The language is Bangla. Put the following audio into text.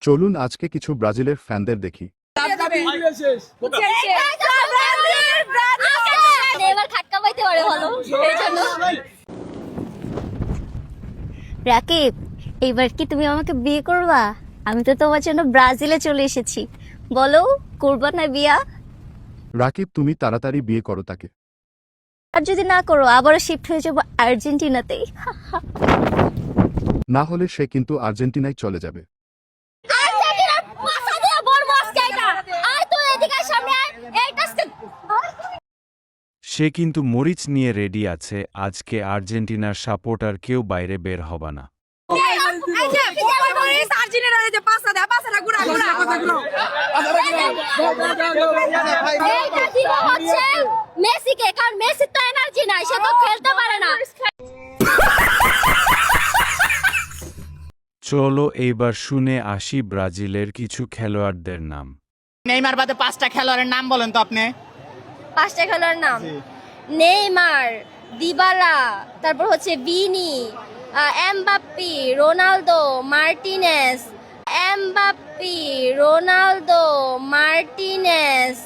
চলুন আজকে কিছু ব্রাজিলের ফ্যানদের দেখি। রাকিব, এইবার কি তুমি আমাকে বিয়ে করবা? আমি তো তোমার জন্য ব্রাজিলে চলে এসেছি। বলো, করবা না বিয়া? রাকিব, তুমি তাড়াতাড়ি বিয়ে করো তাকে। আর যদি না করো, আবারও শিফট হয়ে যাবো আর্জেন্টিনাতেই। না হলে সে কিন্তু আর্জেন্টিনায় চলে যাবে। সে কিন্তু মরিচ নিয়ে রেডি আছে। আজকে আর্জেন্টিনার সাপোর্টার কেউ বাইরে বের হবে না। মেসিকে, কারণ মেসির তো এনার্জি নাই, সে তো খেলতে পারে না। চলো এইবার শুনে আসি ব্রাজিলের কিছু খেলোয়াড়দের নাম। নেইমার বাদে 5টা খেলোয়াড়ের নাম বলেন তো আপনি। 5টা খেলোয়াড়ের নাম: নেইমার, দিবালা, তারপর হচ্ছে Vini, Mbappe, Ronaldo, Martinez, Mbappe, Ronaldo, Martinez,